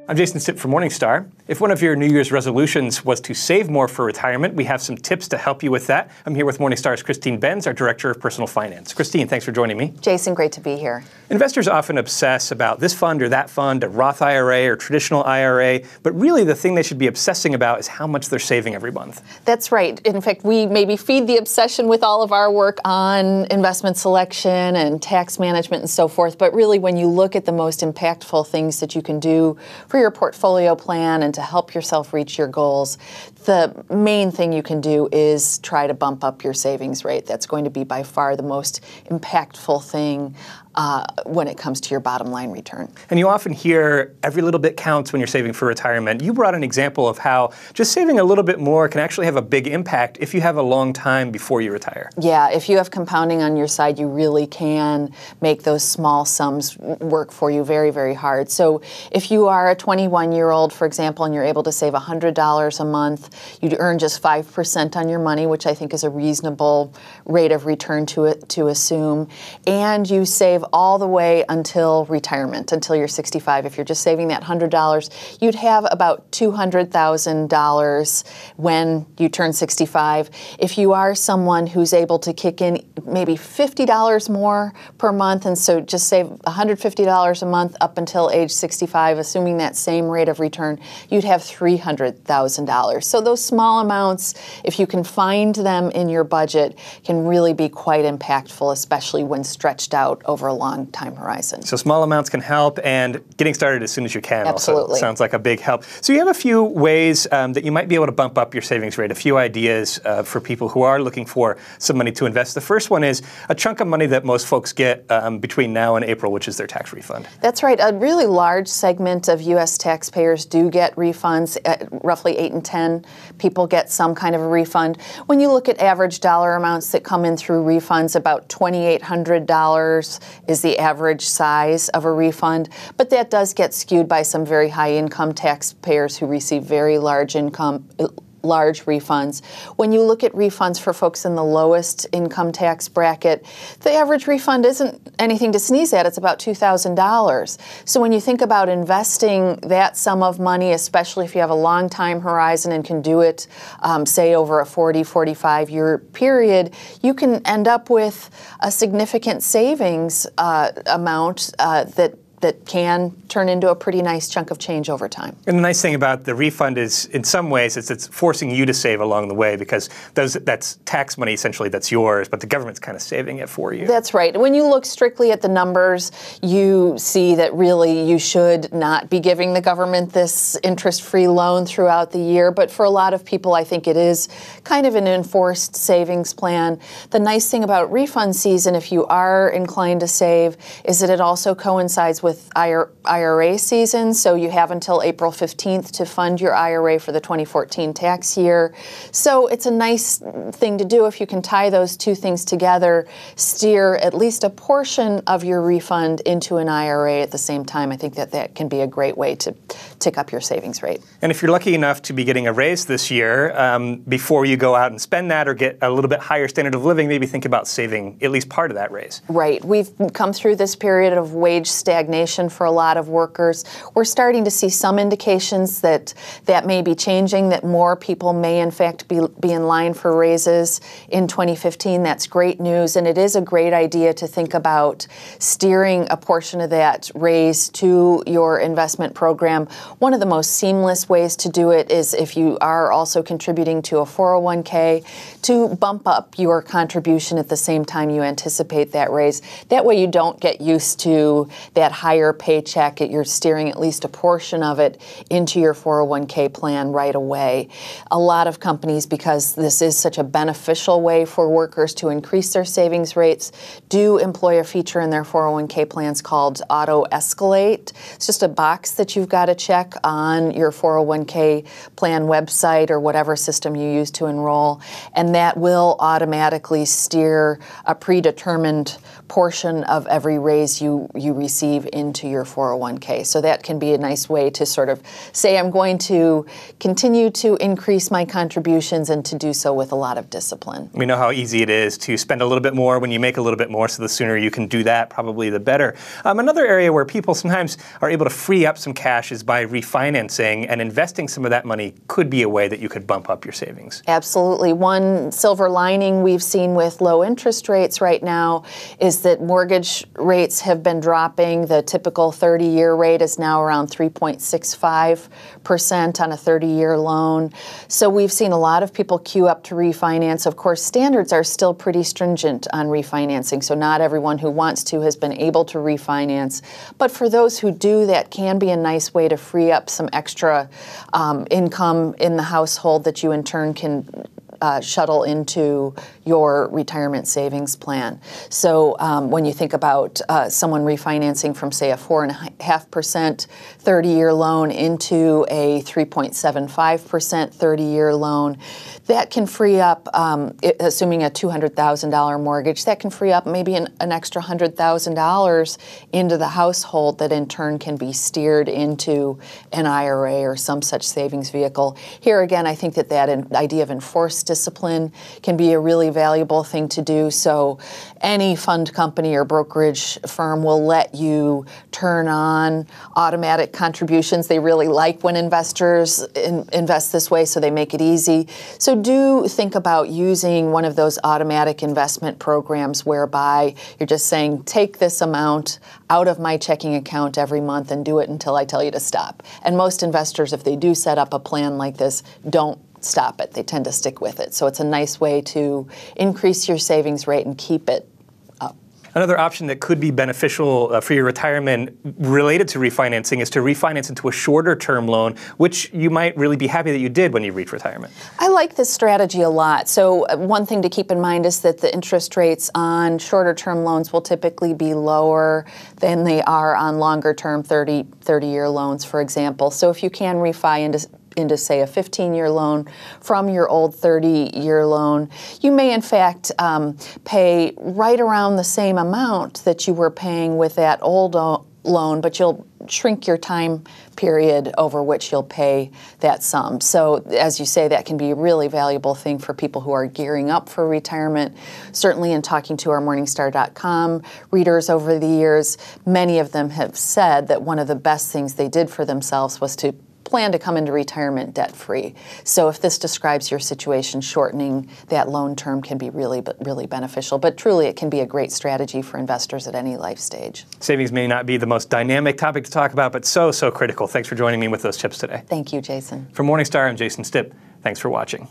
I'm Jason Stipp for Morningstar. If one of your New Year's resolutions was to save more for retirement, we have some tips to help you with that. I'm here with Morningstar's Christine Benz, our Director of Personal Finance. Christine, thanks for joining me. Jason, great to be here. Investors often obsess about this fund or that fund, a Roth IRA or traditional IRA, but really the thing they should be obsessing about is how much they're saving every month. That's right. In fact, we maybe feed the obsession with all of our work on investment selection and tax management and so forth, but really when you look at the most impactful things that you can do for your portfolio plan and to help yourself reach your goals, the main thing you can do is try to bump up your savings rate. That's going to be by far the most impactful thing when it comes to your bottom line return. And you often hear every little bit counts when you're saving for retirement. You brought an example of how just saving a little bit more can actually have a big impact if you have a long time before you retire. Yeah, if you have compounding on your side, you really can make those small sums work for you very, very hard. So if you are a 21-year-old, for example, and you're able to save $100 a month, you'd earn just 5% on your money, which I think is a reasonable rate of return to assume, and you save all the way until retirement, until you're 65. If you're just saving that $100, you'd have about $200,000 when you turn 65. If you are someone who's able to kick in maybe $50 more per month, and so just save $150 a month up until age 65, assuming that same rate of return, you'd have $300,000. So those small amounts, if you can find them in your budget, can really be quite impactful, especially when stretched out over a long time horizon. So small amounts can help, and getting started as soon as you can Absolutely. Also sounds like a big help. So you have a few ways that you might be able to bump up your savings rate, a few ideas for people who are looking for some money to invest. The first one is a chunk of money that most folks get between now and April, which is their tax refund. That's right. A really large segment of U.S. taxpayers do get refunds. Roughly 8 in 10 people get some kind of a refund. When you look at average dollar amounts that come in through refunds, about $2,800 is the average size of a refund, but that does get skewed by some very high income taxpayers who receive very large refunds. When you look at refunds for folks in the lowest income tax bracket, the average refund isn't anything to sneeze at. It's about $2,000. So when you think about investing that sum of money, especially if you have a long time horizon and can do it, say over a 45-year period, you can end up with a significant savings amount that can turn into a pretty nice chunk of change over time. And the nice thing about the refund is, in some ways, it's forcing you to save along the way, because that's tax money, essentially, that's yours, but the government's kind of saving it for you. That's right. When you look strictly at the numbers, you see that really you should not be giving the government this interest-free loan throughout the year, but for a lot of people, I think it is kind of an enforced savings plan. The nice thing about refund season, if you are inclined to save, is that it also coincides with IRA season, so you have until April 15th to fund your IRA for the 2014 tax year. So it's a nice thing to do if you can tie those two things together, steer at least a portion of your refund into an IRA at the same time. I think that can be a great way to tick up your savings rate. And if you're lucky enough to be getting a raise this year, before you go out and spend that or get a little bit higher standard of living, maybe think about saving at least part of that raise. Right. We've come through this period of wage stagnation for a lot of workers. We're starting to see some indications that may be changing, that more people may in fact be in line for raises in 2015. That's great news, and it is a great idea to think about steering a portion of that raise to your investment program. One of the most seamless ways to do it is if you are also contributing to a 401k, to bump up your contribution at the same time you anticipate that raise. That way you don't get used to that higher paycheck. You're steering at least a portion of it into your 401k plan right away. A lot of companies, because this is such a beneficial way for workers to increase their savings rates, do employ a feature in their 401k plans called Auto Escalate. It's just a box that you've got to check on your 401k plan website or whatever system you use to enroll, and that will automatically steer a predetermined portion of every raise you receive into your 401k. So that can be a nice way to sort of say, I'm going to continue to increase my contributions and to do so with a lot of discipline. We know how easy it is to spend a little bit more when you make a little bit more, so the sooner you can do that, probably the better. Another area where people sometimes are able to free up some cash is by refinancing, and investing some of that money could be a way that you could bump up your savings. Absolutely. One silver lining we've seen with low interest rates right now is that mortgage rates have been dropping. The typical 30-year rate is now around 3.65% on a 30-year loan. So we've seen a lot of people queue up to refinance. Of course, standards are still pretty stringent on refinancing, so not everyone who wants to has been able to refinance. But for those who do, that can be a nice way to free up some extra income in the household that you in turn can shuttle into your retirement savings plan. So when you think about someone refinancing from, say, a 4.5% 30-year loan into a 3.75% 30-year loan, that can free up, assuming a $200,000 mortgage, that can free up maybe an extra $100,000 into the household that in turn can be steered into an IRA or some such savings vehicle. Here again, I think that idea of enforced discipline can be a really valuable thing to do. So any fund company or brokerage firm will let you turn on automatic contributions. They really like when investors invest this way, so they make it easy. So do think about using one of those automatic investment programs whereby you're just saying, take this amount out of my checking account every month and do it until I tell you to stop. And most investors, if they do set up a plan like this, don't stop it. They tend to stick with it. So it's a nice way to increase your savings rate and keep it up. Another option that could be beneficial for your retirement related to refinancing is to refinance into a shorter term loan, which you might really be happy that you did when you reach retirement. I like this strategy a lot. So one thing to keep in mind is that the interest rates on shorter term loans will typically be lower than they are on longer term 30-year loans, for example. So if you can refi into, say, a 15-year loan from your old 30-year loan, you may, in fact, pay right around the same amount that you were paying with that old loan, but you'll shrink your time period over which you'll pay that sum. So, as you say, that can be a really valuable thing for people who are gearing up for retirement. Certainly in talking to our Morningstar.com readers over the years, many of them have said that one of the best things they did for themselves was to plan to come into retirement debt-free. So if this describes your situation, shortening that loan term can be really beneficial. But truly, it can be a great strategy for investors at any life stage. Savings may not be the most dynamic topic to talk about, but so critical. Thanks for joining me with those tips today. Thank you, Jason. For Morningstar, I'm Jason Stipp. Thanks for watching.